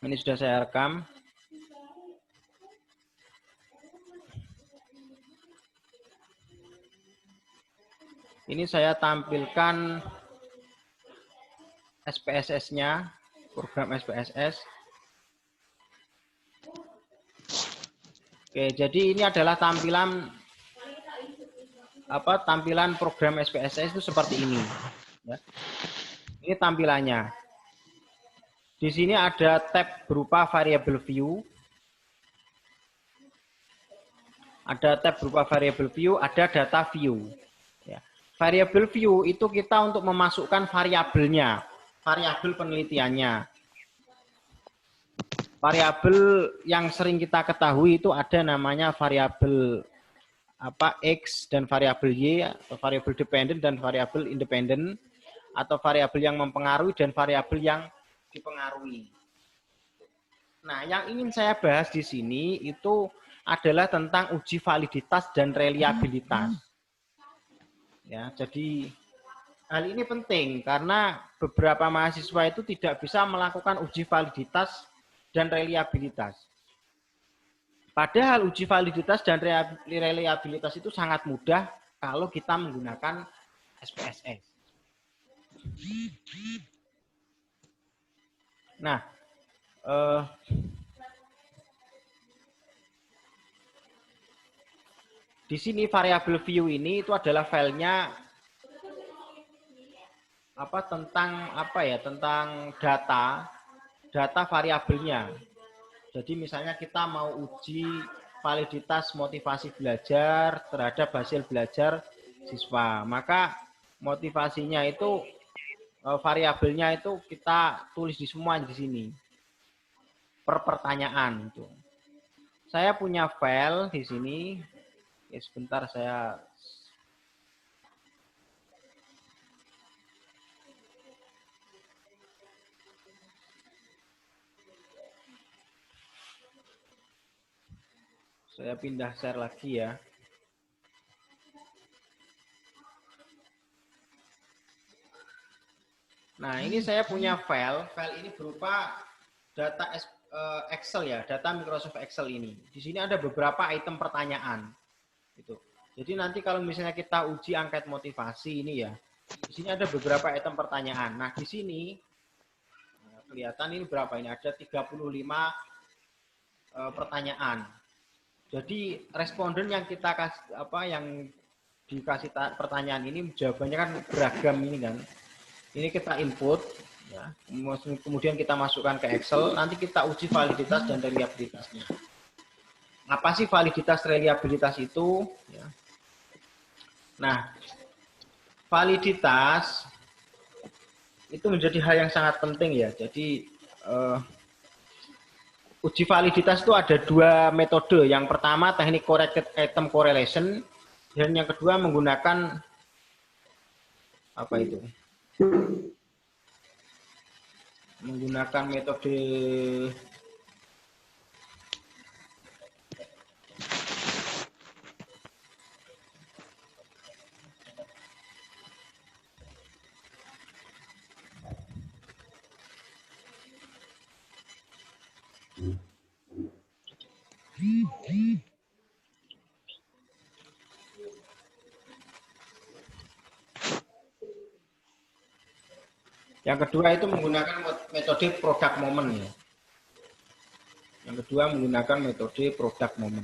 Ini sudah saya rekam. Ini saya tampilkan SPSS-nya, program SPSS. Oke, jadi ini adalah tampilan program SPSS itu seperti ini. Ya. Ini tampilannya. Di sini ada tab berupa variable view. Ada tab berupa variable view, ada data view. Ya. Variable view itu kita untuk memasukkan variabelnya, variabel penelitiannya. Variabel yang sering kita ketahui itu ada namanya variabel X dan variabel Y, atau variabel dependent dan variabel independent, atau variabel yang mempengaruhi dan variabel yang dipengaruhi. Nah, yang ingin saya bahas di sini itu adalah tentang uji validitas dan reliabilitas. Ya, jadi hal ini penting karena beberapa mahasiswa itu tidak bisa melakukan uji validitas dan reliabilitas. Padahal uji validitas dan reliabilitas itu sangat mudah kalau kita menggunakan SPSS. Nah, di sini variabel view ini itu adalah filenya tentang data variabelnya. Jadi misalnya kita mau uji validitas motivasi belajar terhadap hasil belajar siswa, maka motivasinya itu variabelnya itu kita tulis di semua di sini per pertanyaan itu. Saya punya file di sini. Ya, sebentar saya pindah share lagi ya. Nah, ini saya punya file ini berupa data Excel ya, data Microsoft Excel ini. Di sini ada beberapa item pertanyaan. Gitu. Jadi nanti kalau misalnya kita uji angket motivasi ini ya, di sini ada beberapa item pertanyaan. Nah, di sini kelihatan ini berapa ini? Ada 35 pertanyaan. Jadi responden yang kita kasih yang dikasih pertanyaan ini jawabannya kan beragam ini kan. Ini kita input ya. Kemudian kita masukkan ke Excel, nanti kita uji validitas dan reliabilitasnya. Apa sih validitas reliabilitas itu? Ya. Nah, validitas itu menjadi hal yang sangat penting ya. Jadi uji validitas itu ada dua metode. Yang pertama teknik corrected item correlation, dan yang kedua menggunakan menggunakan metode yang kedua itu menggunakan metode product moment ya. Yang kedua menggunakan metode product moment.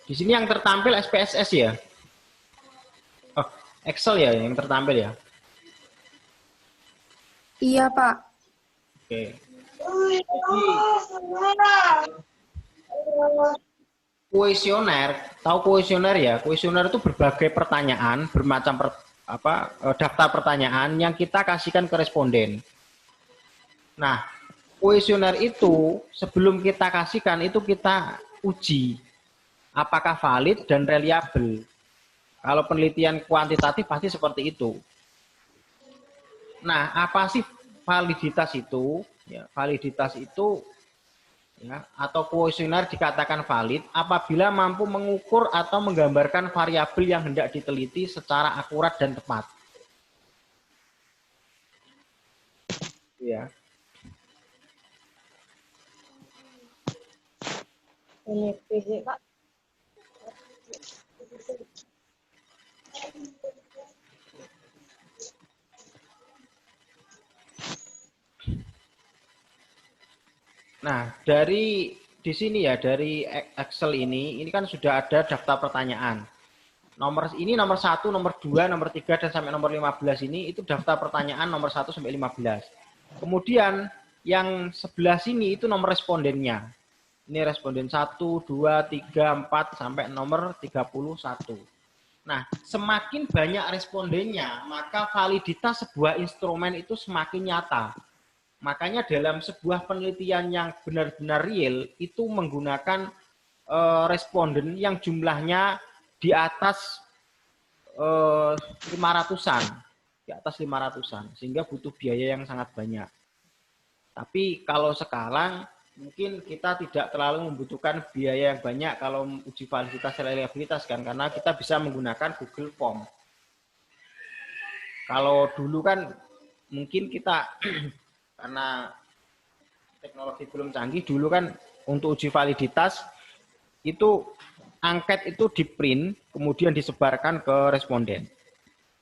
Di sini yang tertampil SPSS ya. Oh, Excel ya yang tertampil ya. Iya, Pak. Oke. Kuesioner, tahu kuesioner ya? Kuesioner itu berbagai pertanyaan, bermacam daftar pertanyaan yang kita kasihkan ke responden. Nah, kuesioner itu sebelum kita kasihkan itu kita uji apakah valid dan reliable. Kalau penelitian kuantitatif pasti seperti itu. Nah, apa sih validitas itu? Ya, validitas itu ya, atau kuesioner dikatakan valid apabila mampu mengukur atau menggambarkan variabel yang hendak diteliti secara akurat dan tepat. Ya. Ini fisik, Pak. Nah, di sini ya, dari Excel ini kan sudah ada daftar pertanyaan. Nomor 1, nomor 2, nomor 3, dan sampai nomor 15 ini itu daftar pertanyaan nomor 1 sampai 15. Kemudian yang sebelah sini itu nomor respondennya. Ini responden 1, 2, 3, 4, sampai nomor 31. Nah, semakin banyak respondennya, maka validitas sebuah instrumen itu semakin nyata. Makanya dalam sebuah penelitian yang benar-benar real, itu menggunakan responden yang jumlahnya di atas 500-an. Di atas 500-an. Sehingga butuh biaya yang sangat banyak. Tapi kalau sekarang, mungkin kita tidak terlalu membutuhkan biaya yang banyak kalau uji validitas reliabilitas kan, karena kita bisa menggunakan Google Form. Kalau dulu kan mungkin kita karena teknologi belum canggih, dulu kan untuk uji validitas itu angket itu di print kemudian disebarkan ke responden.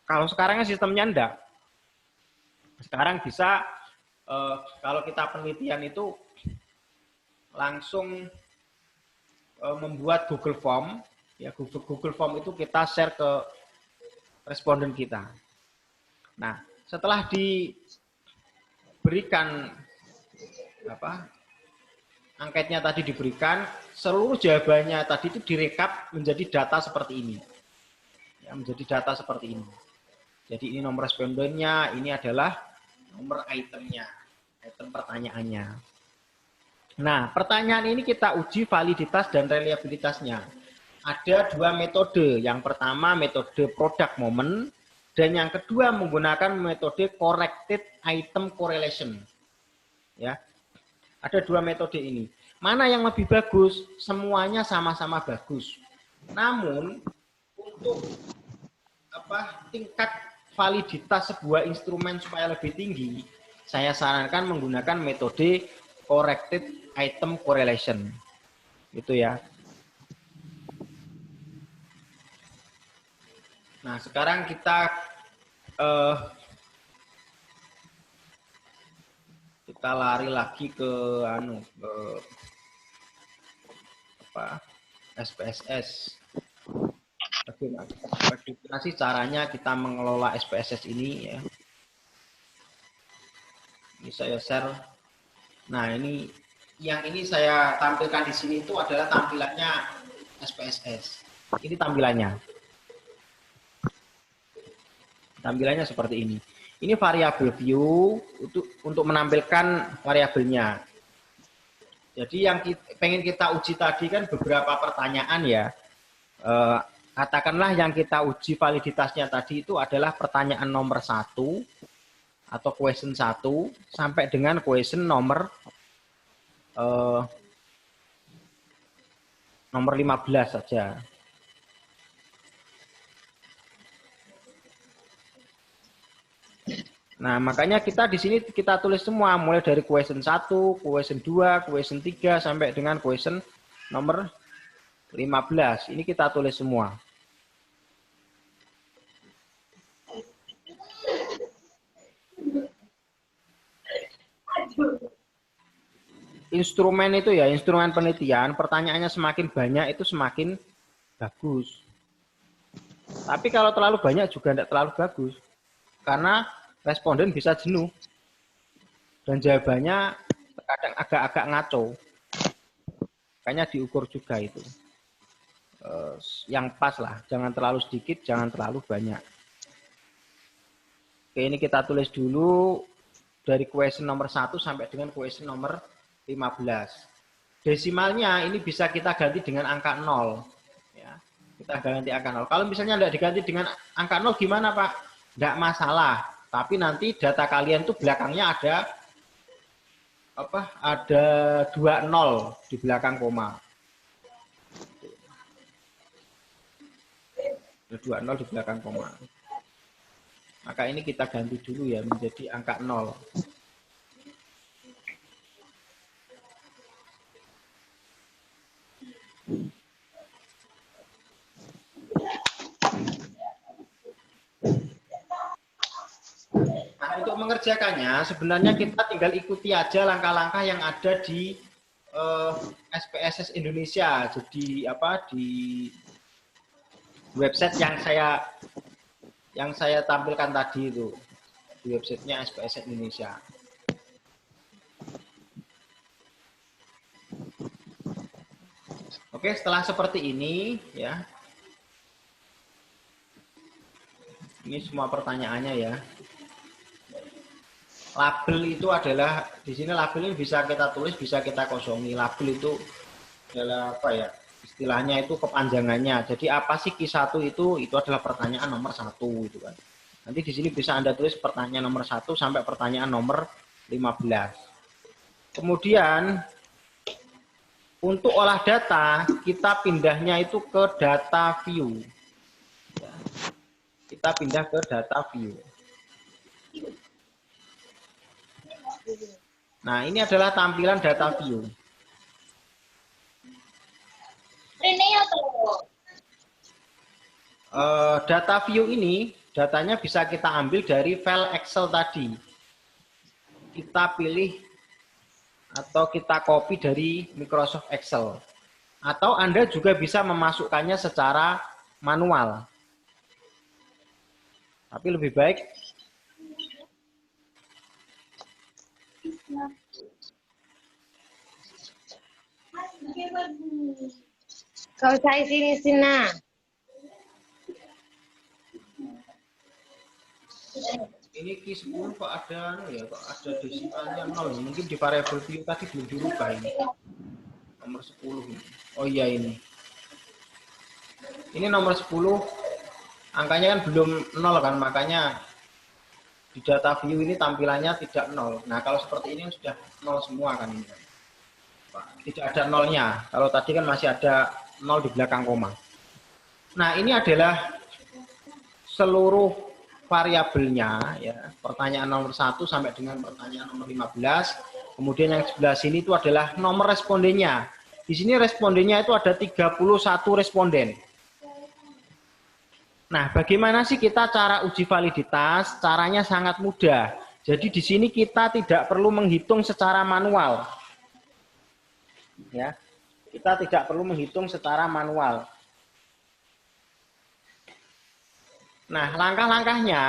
Kalau sekarang sistemnya enggak. Sekarang bisa kalau kita penelitian itu langsung membuat Google Form, ya Google Form itu kita share ke responden kita. Nah, setelah diberikan angketnya tadi diberikan, seluruh jawabannya tadi itu direkap menjadi data seperti ini. Ya, menjadi data seperti ini. Jadi ini nomor respondennya, ini adalah nomor itemnya, item pertanyaannya. Nah, pertanyaan ini kita uji validitas dan reliabilitasnya. Ada dua metode. Yang pertama metode product moment, dan yang kedua menggunakan metode corrected item correlation. Ya, ada dua metode ini. Mana yang lebih bagus? Semuanya sama-sama bagus. Namun untuk tingkat validitas sebuah instrumen supaya lebih tinggi, saya sarankan menggunakan metode corrected item correlation. Itu ya. Nah, sekarang kita lari lagi ke SPSS. Bagaimana sih caranya kita mengelola SPSS ini ya? Ini saya share. Nah, ini yang ini saya tampilkan di sini itu adalah tampilannya SPSS. Ini tampilannya. Tampilannya seperti ini. Ini variabel view untuk menampilkan variabelnya. Jadi yang pengen kita uji tadi kan beberapa pertanyaan ya. Katakanlah yang kita uji validitasnya tadi itu adalah pertanyaan nomor 1 atau question 1 sampai dengan question nomor 15 saja. Nah, makanya kita di sini kita tulis semua mulai dari question 1, question 2, question 3 sampai dengan question nomor 15. Ini kita tulis semua. Instrumen itu ya, instrumen penelitian, pertanyaannya semakin banyak itu semakin bagus. Tapi kalau terlalu banyak juga tidak terlalu bagus. Karena responden bisa jenuh. Dan jawabannya terkadang agak-agak ngaco. Makanya diukur juga itu. Yang pas lah, jangan terlalu sedikit, jangan terlalu banyak. Oke, ini kita tulis dulu dari question nomor 1 sampai dengan question nomor 15. Desimalnya ini bisa kita ganti dengan angka 0. Ya, kita ganti angka 0. Kalau misalnya tidak diganti dengan angka 0 gimana Pak? Tidak masalah. Tapi nanti data kalian tuh belakangnya ada 2 0 di belakang koma. Ada 2 0 di belakang koma. Maka ini kita ganti dulu ya menjadi angka 0. Nah, untuk mengerjakannya sebenarnya kita tinggal ikuti aja langkah-langkah yang ada di SPSS Indonesia. Jadi apa di website yang saya tampilkan tadi itu, di websitenya SPSS Indonesia. Oke, setelah seperti ini ya. Ini semua pertanyaannya ya. Label itu adalah di sini label ini bisa kita tulis, bisa kita kosongi. Label itu adalah apa ya? Istilahnya itu kepanjangannya. Jadi apa sih Q1 itu adalah pertanyaan nomor 1 gitu kan. Nanti di sini bisa Anda tulis pertanyaan nomor 1 sampai pertanyaan nomor 15. Kemudian untuk olah data, kita pindahnya itu ke data view. Kita pindah ke data view. Nah, ini adalah tampilan data view. Data view ini, datanya bisa kita ambil dari file Excel tadi. Kita pilih atau kita copy dari Microsoft Excel. Atau Anda juga bisa memasukkannya secara manual. Tapi lebih baik Kau cari sini. ini Q10 kok ada desimalnya 0. Mungkin di variable view tadi belum dirubah ini. Nomor 10 ini. Oh iya ini. Ini nomor 10 angkanya kan belum 0 kan, makanya di data view ini tampilannya tidak 0. Nah, kalau seperti ini sudah 0 semua kan ini. Tidak ada nolnya. Kalau tadi kan masih ada 0 di belakang koma. Nah, ini adalah seluruh variabelnya ya. Pertanyaan nomor 1 sampai dengan pertanyaan nomor 15. Kemudian yang sebelah sini itu adalah nomor respondennya. Di sini respondennya itu ada 31 responden. Nah, bagaimana sih kita cara uji validitas? Caranya sangat mudah. Jadi di sini kita tidak perlu menghitung secara manual. Ya. Kita tidak perlu menghitung secara manual. Nah, langkah-langkahnya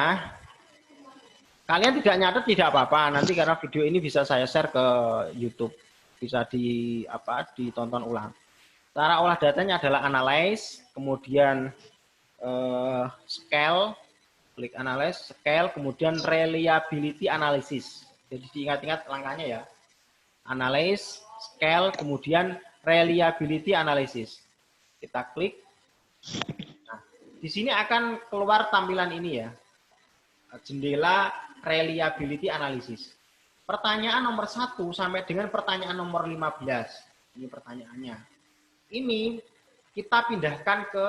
kalian tidak nyatet tidak apa-apa. Nanti karena video ini bisa saya share ke YouTube. Bisa ditonton ulang. Cara olah datanya adalah analyze, kemudian scale, klik analyze, scale, kemudian reliability analysis. Jadi diingat-ingat langkahnya ya. Analyze, scale, kemudian reliability analysis. Kita klik. Nah, di sini akan keluar tampilan ini ya. Jendela reliability analysis. Pertanyaan nomor 1 sampai dengan pertanyaan nomor 15. Ini pertanyaannya. Ini kita pindahkan ke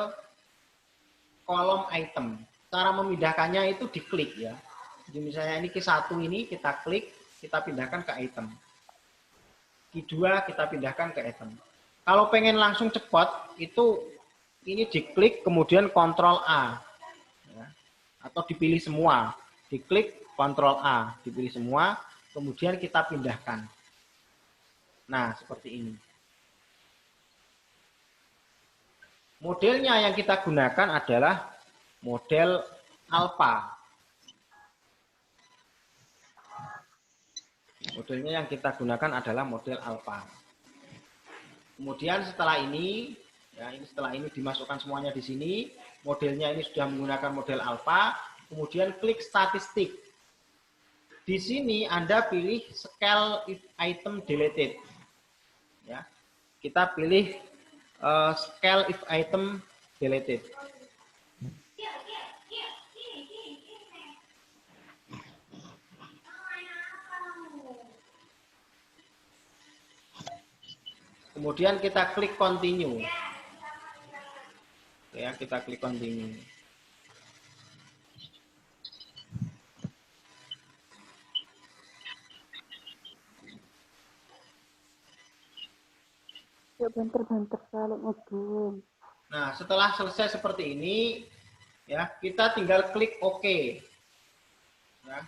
kolom item. Cara memindahkannya itu diklik ya. Jadi misalnya ini Q1 ini kita klik, kita pindahkan ke item. Q2 kita pindahkan ke item. Kalau pengen langsung cepat, itu ini diklik kemudian Ctrl A. Ya. Atau dipilih semua. Diklik Ctrl A, dipilih semua, kemudian kita pindahkan. Nah, seperti ini. Modelnya yang kita gunakan adalah model alpha. Modelnya yang kita gunakan adalah model alpha. Kemudian setelah ini, ya ini setelah ini dimasukkan semuanya di sini, modelnya ini sudah menggunakan model alpha. Kemudian klik statistik. Di sini Anda pilih scale if item deleted. Ya, kita pilih scale if item deleted. Kemudian kita klik continue. Ya, kita klik continue. banter-banter kalau ngedung. Nah, setelah selesai seperti ini, ya kita tinggal klik OK. Ya.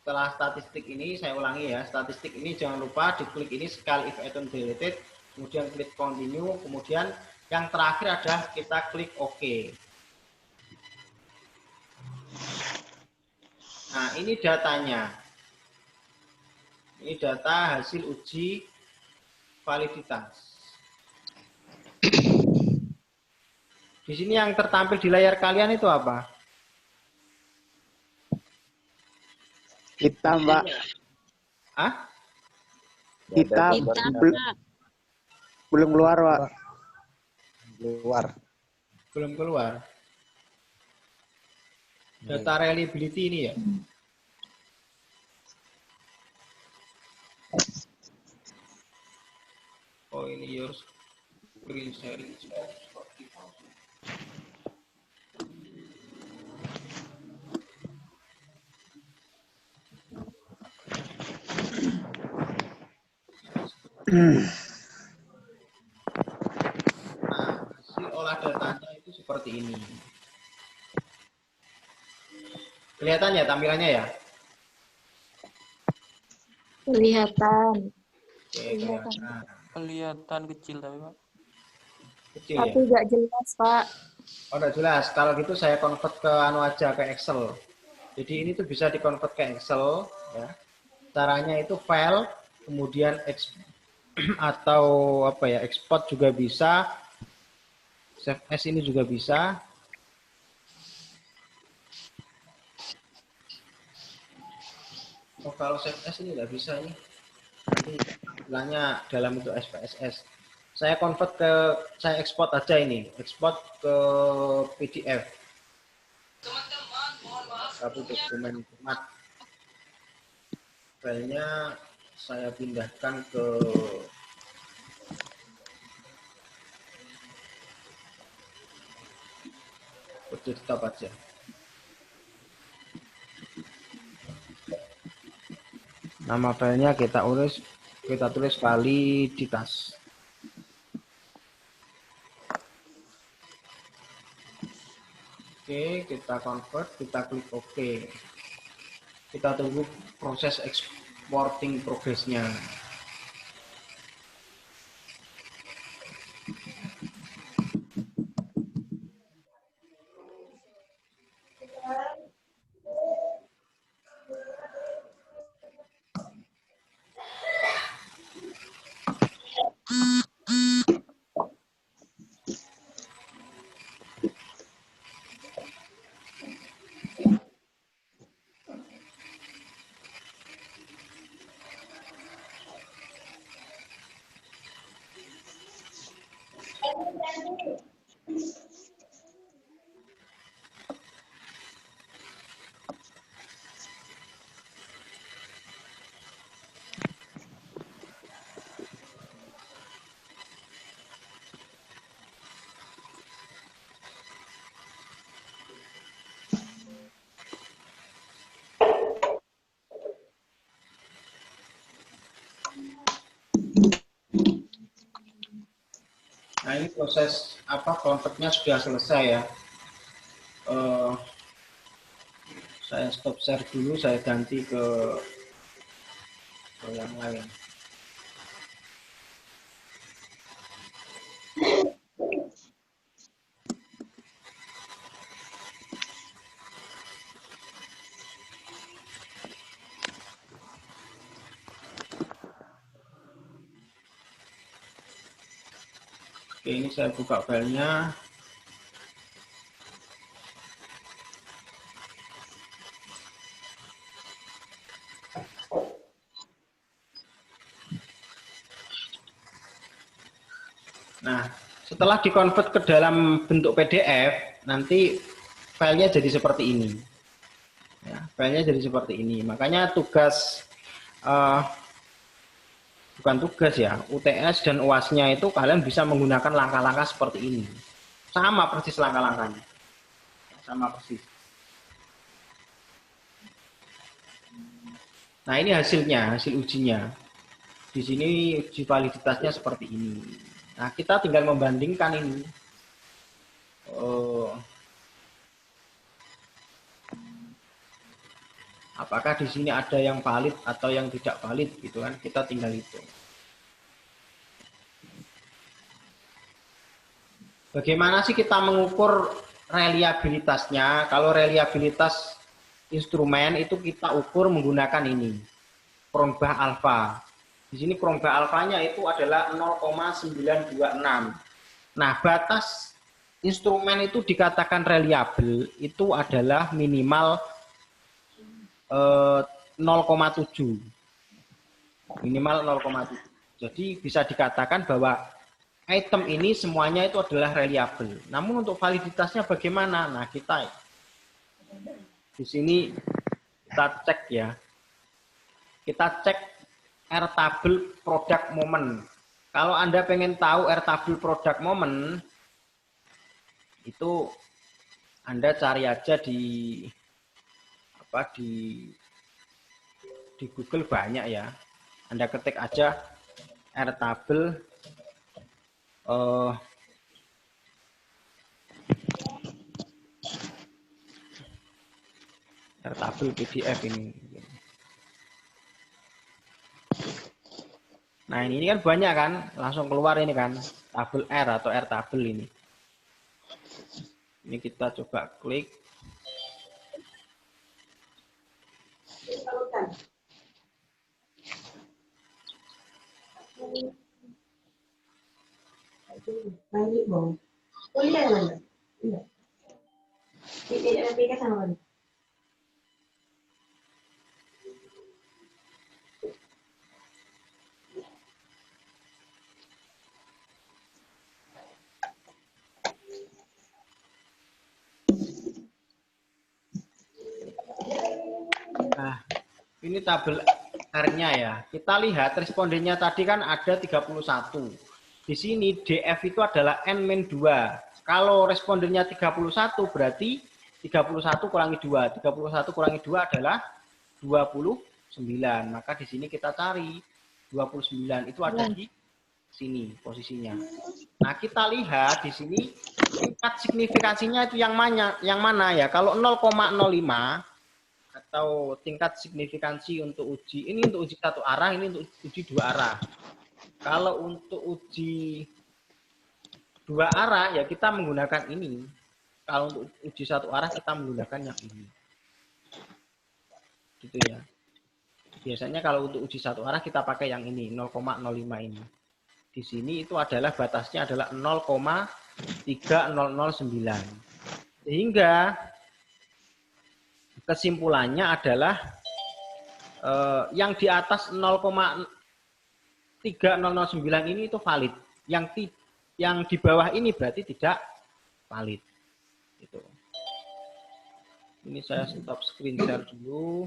Setelah statistik ini, saya ulangi ya, statistik ini jangan lupa diklik ini sekali if item deleted, kemudian klik continue, kemudian yang terakhir adalah kita klik OK. Nah, ini datanya. Ini data hasil uji validitas. Di sini yang tertampil di layar kalian itu apa? Hitam, Pak. Ah? Hitam. Belum keluar, Pak. Belum keluar. Data reliability ini ya. Oh, ini your screen sharing. Nah, hasil olah datanya itu seperti ini. Kelihatan ya tampilannya ya? Kelihatan. Oke, kelihatan. Kelihatan kecil tapi Pak. Kecil Tapi ya? nggak jelas, Pak. Oh, udah jelas. Kalau gitu saya convert ke anu aja, ke Excel. Jadi ini tuh bisa di-convert ke Excel. Ya. Caranya itu file, kemudian atau apa ya, export juga bisa. Save as ini juga bisa. Oh, kalau save as ini nggak bisa ini. Nanti tampilannya dalam bentuk SPSS. Saya convert ke, saya ekspor aja ini, ekspor ke PDF. Satu dokumen format. Filenya saya pindahkan ke desktop aja. Nama filenya kita tulis validitas. Oke, kita convert, kita klik OK. Kita tunggu proses exporting progresnya. Nah, ini proses apa convertnya sudah selesai ya. Saya stop share dulu, saya ganti ke yang lain. Oke, ini saya buka filenya. Nah, setelah dikonvert ke dalam bentuk PDF, nanti filenya jadi seperti ini. Ya, filenya jadi seperti ini. Makanya tugas, bukan tugas ya, UTS dan UAS-nya itu kalian bisa menggunakan langkah-langkah seperti ini. Sama persis langkah-langkahnya. Sama persis. Nah, ini hasilnya, hasil ujinya. Di sini uji validitasnya seperti ini. Nah, kita tinggal membandingkan ini. Apakah di sini ada yang valid atau yang tidak valid gitu kan? Kita tinggal hitung. Bagaimana sih kita mengukur reliabilitasnya? Kalau reliabilitas instrumen itu kita ukur menggunakan ini, Cronbach alfa. Di sini Cronbach alfanya itu adalah 0,926. Nah, batas instrumen itu dikatakan reliable itu adalah minimal 0,7. Minimal 0,7. Jadi bisa dikatakan bahwa item ini semuanya itu adalah reliable. Namun untuk validitasnya bagaimana? Nah, kita di sini kita cek ya. Kita cek airtable product moment. Kalau Anda pengen tahu airtable product moment, itu Anda cari aja di Google banyak ya. Anda ketik aja airtable airtable PDF ini. Nah, ini kan banyak kan, langsung keluar ini kan, tabel R atau R tabel ini. Ini kita coba klik. Nah, ini tabel R-nya ya. Kita lihat respondennya tadi kan ada 31. Di sini DF itu adalah N-2. Kalau respondennya 31 berarti 31 kurangi 2. 31 kurangi 2 adalah 29. Maka di sini kita cari 29 itu ada di sini posisinya. Nah, kita lihat di sini tingkat signifikansinya itu yang mana ya? Kalau 0,05 atau tingkat signifikansi untuk uji, ini untuk uji satu arah, ini untuk uji dua arah. Kalau untuk uji dua arah ya kita menggunakan ini. Kalau untuk uji satu arah kita menggunakan yang ini. Gitu ya. Biasanya kalau untuk uji satu arah kita pakai yang ini, 0,05 ini. Di sini itu adalah batasnya adalah 0,3009. Sehingga kesimpulannya adalah yang di atas 0,3009 ini itu valid. Yang di bawah ini berarti tidak valid. Gitu. Ini saya stop screen share dulu.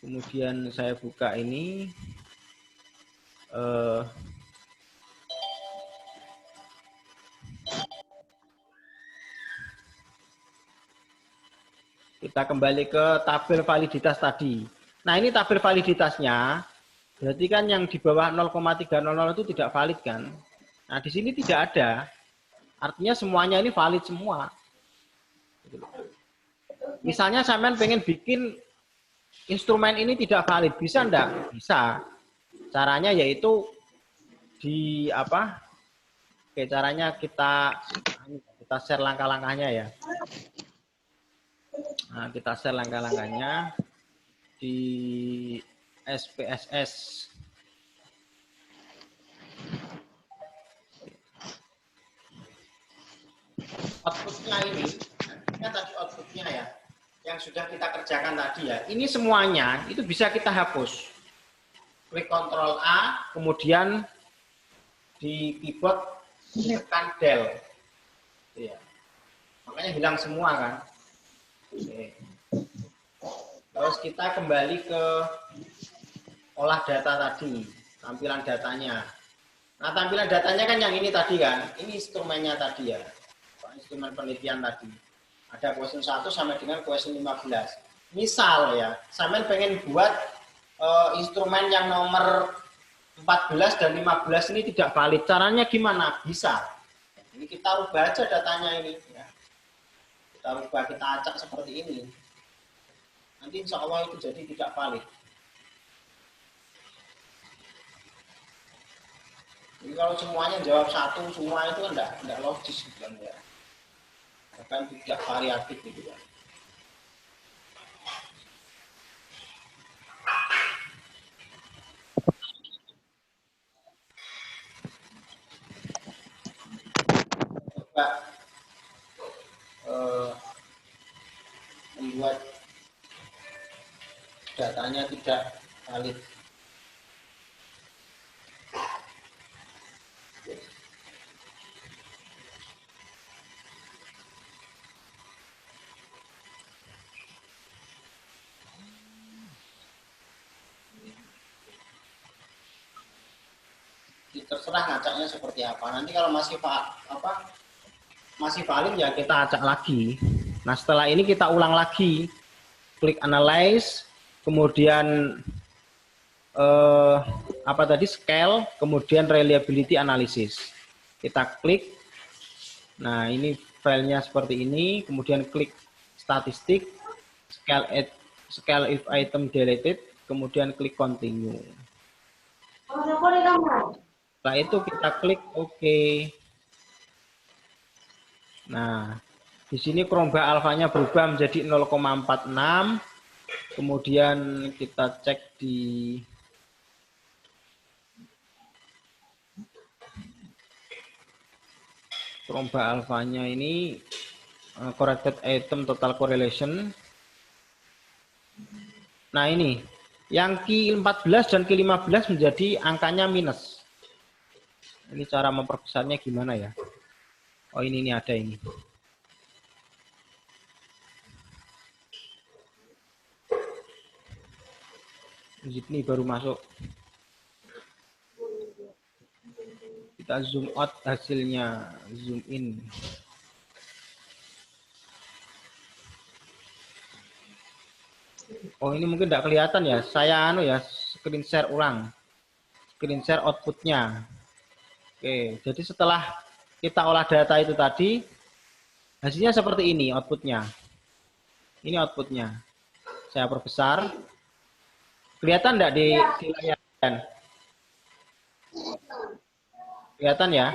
Kemudian saya buka ini. Kita kembali ke tabel validitas tadi. Nah, ini tabel validitasnya. Berarti kan yang di bawah 0,300 itu tidak valid kan? Nah, di sini tidak ada. Artinya semuanya ini valid semua. Misalnya sampean pengen bikin instrumen ini tidak valid, bisa enggak? Bisa. Caranya yaitu di apa? Oke, caranya kita share langkah-langkahnya ya. Nah, kita share langkah-langkahnya di SPSS. Outputnya ini tadi outputnya ya, yang sudah kita kerjakan tadi ya. Ini semuanya itu bisa kita hapus. Klik Ctrl A, kemudian di keyboard tekan Del. Ya. Makanya hilang semua kan. Oke. Terus kita kembali ke olah data tadi, tampilan datanya. Nah, tampilan datanya kan yang ini tadi kan, ini instrumennya tadi ya, instrumen penelitian tadi. Ada question 1 sampai dengan question 15. Misal ya, sampean pengen buat instrumen yang nomor 14 dan 15 ini tidak valid. Caranya gimana? Bisa. Ini kita rubah aja datanya ini. Ya. Kita rubah, kita acak seperti ini. Nanti insya Allah itu jadi tidak valid. Jadi kalau semuanya jawab satu, semua itu kan enggak logis gitu kan ya. Bahkan tidak variatif gitu kan. Coba membuat datanya tidak valid. Terserah ngacaknya seperti apa. Nanti kalau masih valid ya kita acak lagi. Nah setelah ini kita ulang lagi, klik analyze, kemudian scale, kemudian reliability analysis. Kita klik. Nah ini filenya seperti ini, kemudian klik statistik, scale if item deleted, kemudian klik continue. Setelah itu kita klik OK. Nah, di sini Chromeba alfanya berubah menjadi 0,46. Kemudian kita cek di Chromeba alfanya ini corrected item total correlation. Nah, ini yang Q14 dan Q15 menjadi angkanya minus. Ini cara memperbesarnya gimana ya? Oh ini ada ini. Ini baru masuk. Kita zoom out hasilnya, zoom in. Oh ini mungkin tidak kelihatan ya. Saya screen share ulang. Screen share outputnya. Oke, jadi setelah kita olah data itu tadi, hasilnya seperti ini outputnya. Ini outputnya. Saya perbesar. Kelihatan enggak di layar? Kelihatan ya?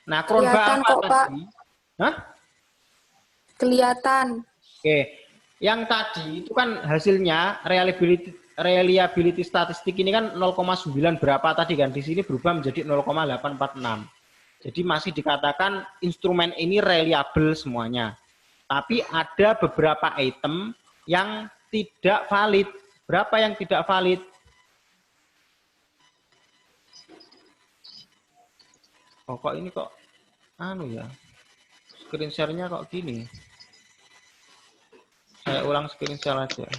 Nah, Chromeba apa tadi? Hah? Kelihatan. Oke. Yang tadi itu kan hasilnya reliability statistik ini kan 0,9 berapa tadi kan. Di sini berubah menjadi 0,846. Jadi masih dikatakan instrumen ini reliable semuanya. Tapi ada beberapa item yang tidak valid. Berapa yang tidak valid? Oh kok ini kok ya. Screen share-nya kok gini. Saya ulang screen share aja.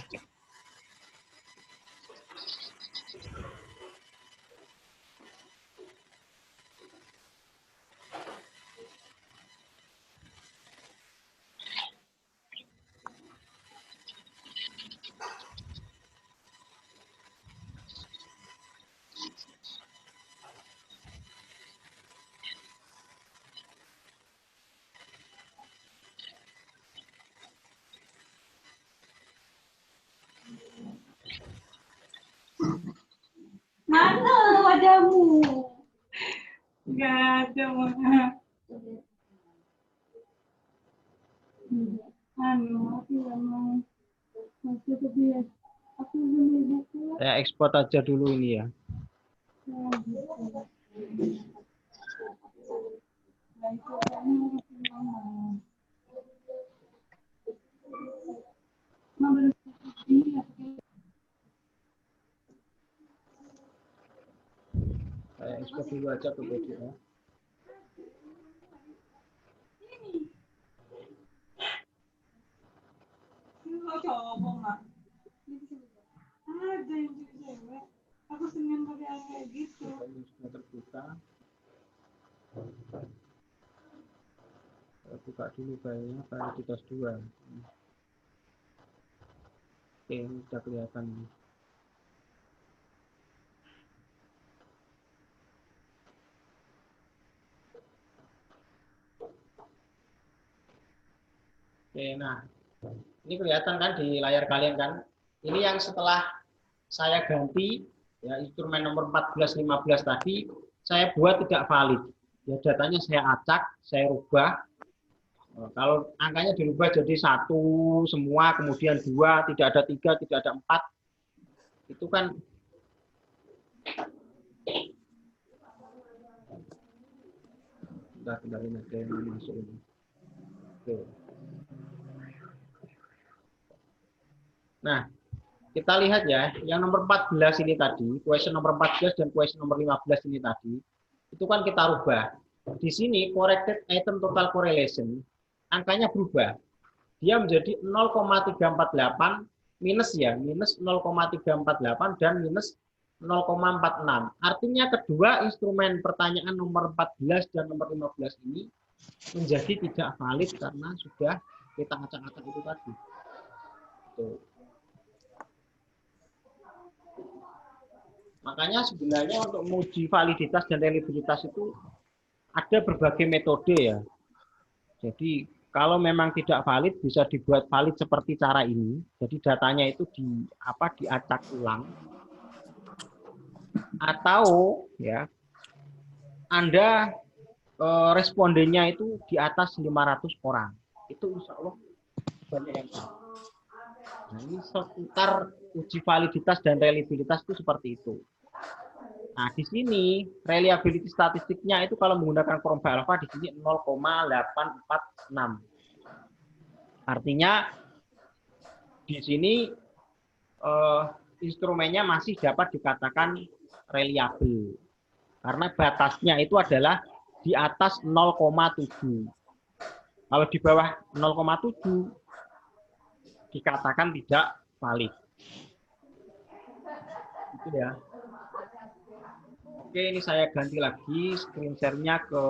Mana wajahmu? Gak ada mana. Aku mau masih kebiasa. Aku beli buku. Saya ekspor aja dulu ini ya. Saya ekspor dulu aja ke PDF. Coba mak. Ada yang cewek. Aku senang pakai kayak gitu. Sudah terbuka. Saya buka dulu filenya, validitas 2. Oke, ini sudah kelihatan. Oke, nah ini kelihatan kan di layar kalian kan? Ini yang setelah saya ganti ya instrumen nomor 14, 15 tadi saya buat tidak valid. Ya datanya saya acak, saya rubah. Kalau angkanya dirubah jadi 1 semua, kemudian 2, tidak ada 3, tidak ada 4, itu kan udah ini ada yang masuk ini. Oke. Nah, kita lihat ya, yang nomor 14 ini tadi, question nomor 14 dan question nomor 15 ini tadi, itu kan kita rubah. Di sini corrected item total correlation, angkanya berubah. Dia menjadi 0,348 minus ya, minus 0,348 dan minus 0,46. Artinya kedua instrumen pertanyaan nomor 14 dan nomor 15 ini menjadi tidak valid karena sudah kita acak-acak itu tadi. Tuh. Makanya sebenarnya untuk menguji validitas dan reliabilitas itu ada berbagai metode ya. Jadi kalau memang tidak valid bisa dibuat valid seperti cara ini. Jadi datanya itu diacak ulang. Atau ya Anda respondennya itu di atas 500 orang. Itu insya Allah banyak yang tahu. Nah, ini seputar uji validitas dan reliabilitas itu seperti itu. Nah, di sini reliability statistiknya itu kalau menggunakan Cronbach alpha di sini 0,846. Artinya di sini instrumennya masih dapat dikatakan reliable. Karena batasnya itu adalah di atas 0,7. Kalau di bawah 0,7 dikatakan tidak valid. Itu ya. Oke, ini saya ganti lagi screen share-nya ke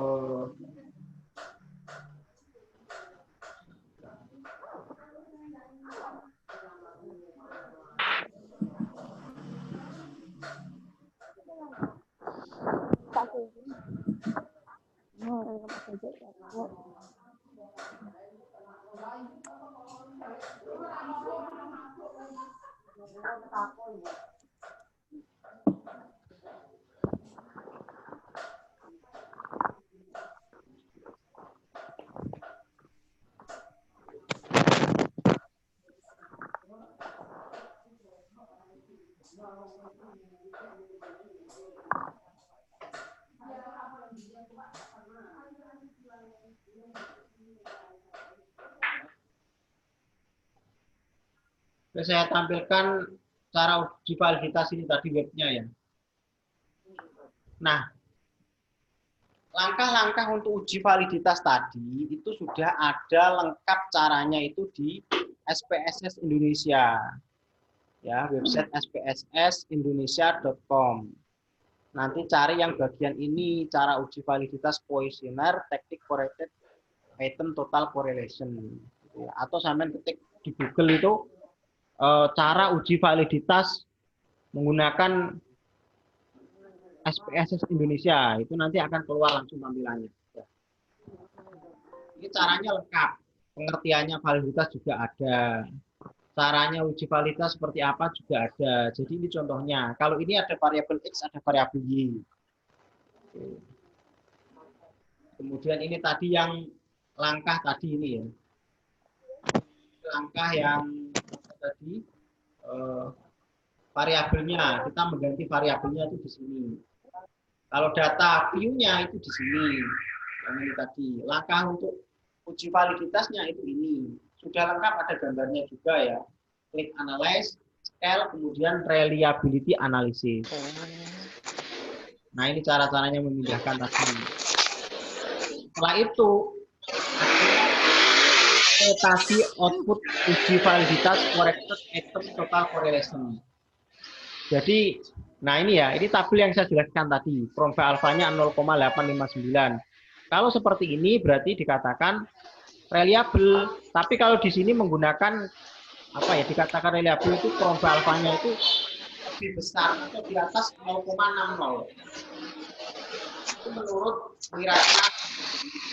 saya tampilkan cara uji validitas ini tadi webnya ya. Nah, langkah-langkah untuk uji validitas tadi itu sudah ada lengkap caranya itu di SPSS Indonesia. Ya, website spssindonesia.com. Nanti cari yang bagian ini, cara uji validitas questionnaire, teknik corrected item total correlation. Atau sampai ketik di Google itu cara uji validitas menggunakan SPSS Indonesia, itu nanti akan keluar langsung tampilannya. Ini caranya lengkap, pengertiannya validitas juga ada, caranya uji validitas seperti apa juga ada. Jadi ini contohnya, kalau ini ada variabel X, ada variabel Y. Kemudian ini tadi yang langkah tadi ini ya, langkah yang tadi variabelnya, kita mengganti variabelnya itu di sini. Kalau data view-nya itu di sini. Yang ini tadi. Langkah untuk uji validitasnya itu ini. Sudah lengkap, ada gambarnya juga ya. Klik analyze, scale, kemudian reliability analysis. Nah, ini cara-caranya memindahkan tadi. Setelah itu mutasi output uji validitas corrected item total correlation. Jadi, nah ini ya, ini tabel yang saya jelaskan tadi. Cronbach alfanya 0,859. Kalau seperti ini berarti dikatakan reliable. Tapi kalau di sini menggunakan apa ya, dikatakan reliable itu Cronbach alfanya itu lebih besar atau di atas 0,60. Itu menurut Wirata.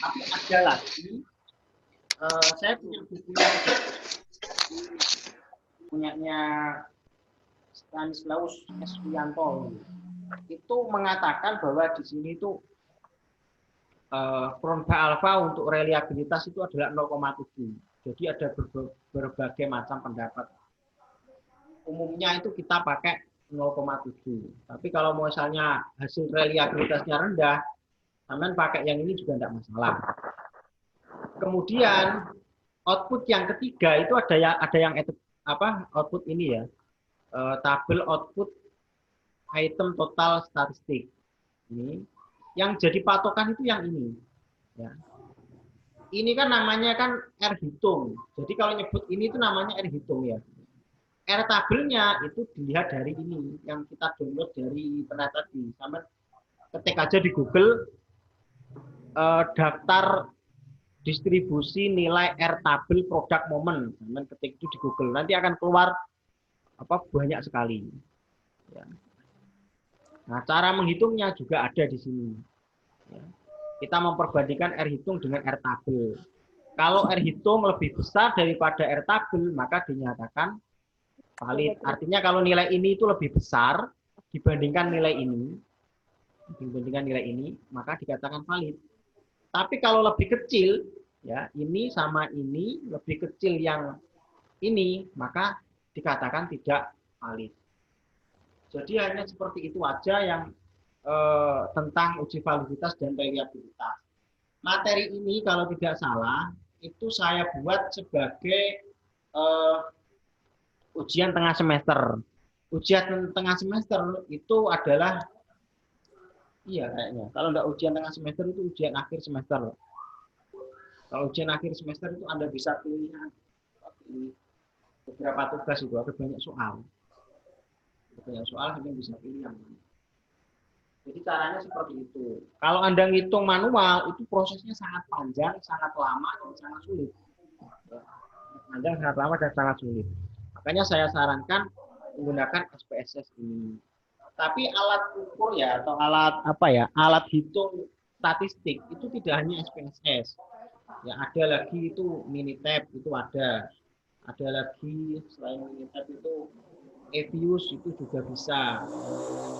Tapi ada lagi Saya punya buku punyanya Stanislaus S. Wiyanto. Itu mengatakan bahwa di sini itu Kronba alfa untuk reliabilitas itu adalah 0,7. Jadi ada berbagai macam pendapat. Umumnya itu kita pakai 0,7. Tapi kalau misalnya hasil reliabilitasnya rendah, kalian pakai yang ini juga tidak masalah. Kemudian output yang ketiga itu ada yang output ini ya, tabel output item total statistik. Ini yang jadi patokan itu yang ini. Ya. Ini kan namanya kan R hitung. Jadi kalau nyebut ini itu namanya R hitung ya. R tabelnya itu dilihat dari ini yang kita download dari internet tadi. Sama ketik aja di Google daftar distribusi nilai R tabel produk momen. Sama ketik itu di Google. Nanti akan keluar banyak sekali. Ya. Nah, cara menghitungnya juga ada di sini. Ya. Kita memperbandingkan R hitung dengan R tabel. Kalau R hitung lebih besar daripada R tabel, maka dinyatakan valid. Artinya kalau nilai ini itu lebih besar dibandingkan nilai ini, maka dikatakan valid. Tapi kalau lebih kecil, ya ini sama ini lebih kecil yang ini, maka dikatakan tidak valid. Jadi hanya seperti itu aja yang tentang uji validitas dan reliabilitas. Materi ini kalau tidak salah itu saya buat sebagai ujian tengah semester. Ujian tengah semester itu adalah kayaknya. Kalau enggak ujian tengah semester itu ujian akhir semester. Kalau ujian akhir semester itu Anda bisa pilih beberapa tugas itu ada banyak soal. Banyak soal Anda bisa pilih yang mana. Jadi caranya seperti itu. Kalau Anda ngitung manual, itu prosesnya sangat panjang, sangat lama, dan sangat sulit. Panjang, sangat lama, dan sangat sulit. Makanya saya sarankan menggunakan SPSS ini. Tapi alat ukur ya, atau alat hitung statistik, itu tidak hanya SPSS. Ya, ada lagi itu Minitab, itu ada. Ada lagi, selain Minitab itu Evius itu juga bisa.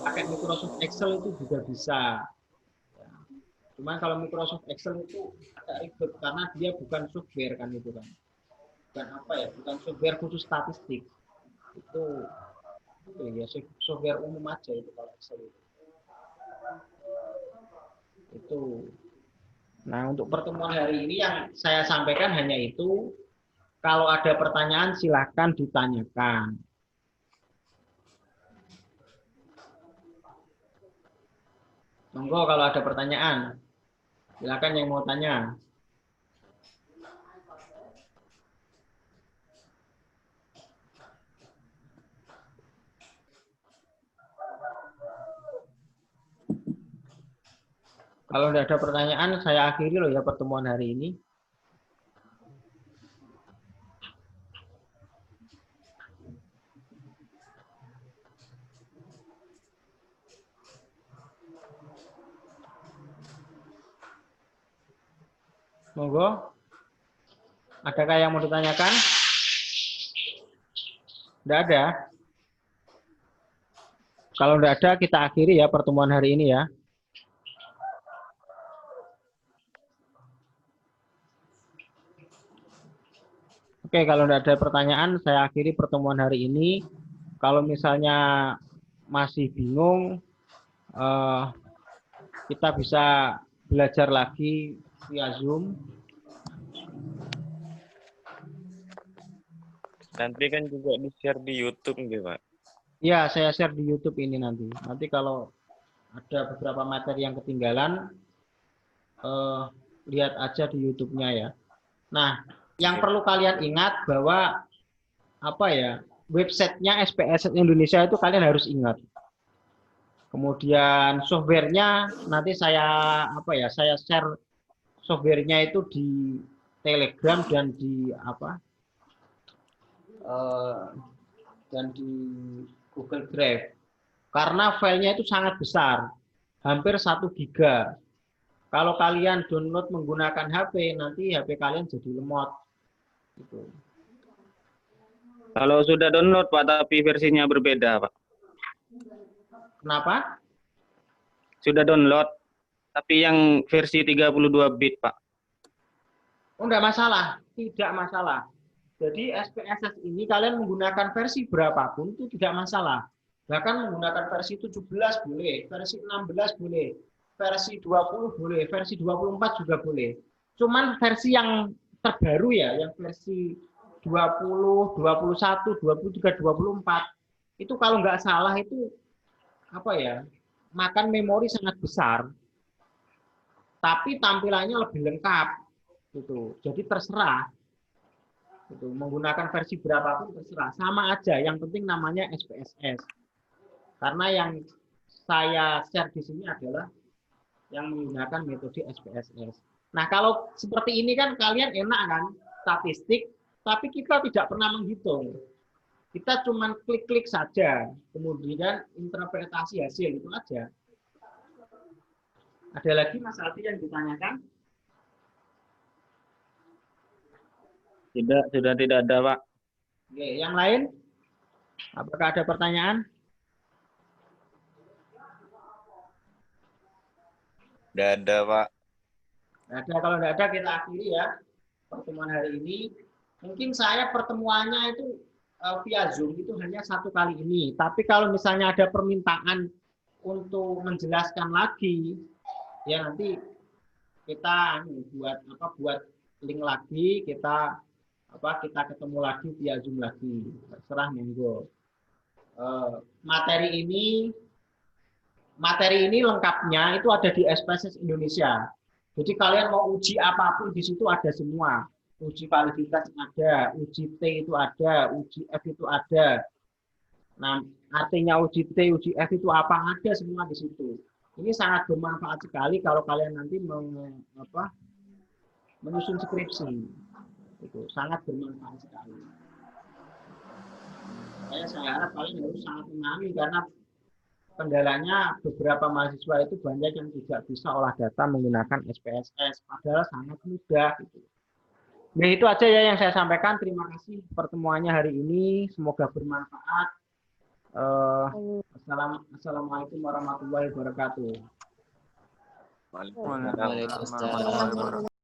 Pakai Microsoft Excel itu juga bisa. Ya. Cuman kalau Microsoft Excel itu agak ribet karena dia bukan software kan itu kan. Bukan software khusus statistik. Itu ya software umum aja itu kalau Excel itu. Itu. Nah, untuk pertemuan hari ini yang saya sampaikan hanya itu. Kalau ada pertanyaan silahkan ditanyakan. Monggo kalau ada pertanyaan, silakan yang mau tanya. Kalau tidak ada pertanyaan, saya akhiri loh ya pertemuan hari ini. Monggo. Adakah yang mau ditanyakan? Tidak ada. Kalau tidak ada, kita akhiri ya pertemuan hari ini ya. Oke, kalau tidak ada pertanyaan, saya akhiri pertemuan hari ini. Kalau misalnya masih bingung, kita bisa belajar lagi via Zoom. Nanti kan juga di-share di YouTube gitu, Pak. Ya, saya share di YouTube ini nanti. Nanti kalau ada beberapa materi yang ketinggalan, lihat aja di YouTube-nya ya. Nah, yang perlu kalian ingat bahwa websitenya SPSS Indonesia itu kalian harus ingat. Kemudian softwarenya nanti saya share softwarenya itu di Telegram dan di Google Drive. Karena filenya itu sangat besar, hampir 1 giga. Kalau kalian download menggunakan HP, nanti HP kalian jadi lemot. Gitu. Kalau sudah download Pak, tapi versinya berbeda Pak. Kenapa? Sudah download, tapi yang versi 32 bit Pak. Oh, enggak masalah. Tidak masalah. Jadi SPSS ini kalian menggunakan versi berapapun itu tidak masalah. Bahkan menggunakan versi 17 boleh, versi 16 boleh, versi 20 boleh, versi 24 juga boleh. Cuman versi yang terbaru ya, yang versi 20, 21, 23, 24, itu kalau nggak salah itu apa ya, makan memori sangat besar. Tapi tampilannya lebih lengkap. Gitu. Jadi terserah. Gitu. Menggunakan versi berapapun terserah. Sama aja, yang penting namanya SPSS. Karena yang saya share di sini adalah yang menggunakan metode SPSS. Nah, kalau seperti ini kan kalian enak kan, statistik, tapi kita tidak pernah menghitung. Kita cuma klik-klik saja, kemudian interpretasi hasil, itu aja. Ada lagi Mas Alfi yang ditanyakan? Tidak, sudah tidak ada Pak. Oke, yang lain? Apakah ada pertanyaan? Udah ada, Pak. Ada, kalau tidak ada kita akhiri ya pertemuan hari ini. Mungkin saya pertemuannya itu via Zoom itu hanya 1 kali ini. Tapi kalau misalnya ada permintaan untuk menjelaskan lagi, ya nanti kita buat link lagi, kita ketemu lagi via Zoom lagi. Terserah monggo. Materi ini lengkapnya itu ada di SPSS Indonesia. Jadi kalian mau uji apapun di situ ada semua. Uji validitas ada, uji T itu ada, uji F itu ada. Nah, artinya uji T, uji F itu apa, ada semua di situ. Ini sangat bermanfaat sekali kalau kalian nanti menyusun skripsi. Itu sangat bermanfaat sekali. Saya harap kalian harus sangat memahami karena kendalanya beberapa mahasiswa itu banyak yang tidak bisa olah data menggunakan SPSS, padahal sangat mudah. Gitu. Nah, itu aja ya yang saya sampaikan. Terima kasih pertemuannya hari ini. Semoga bermanfaat. Assalamualaikum warahmatullahi wabarakatuh. Waalaikumsalam.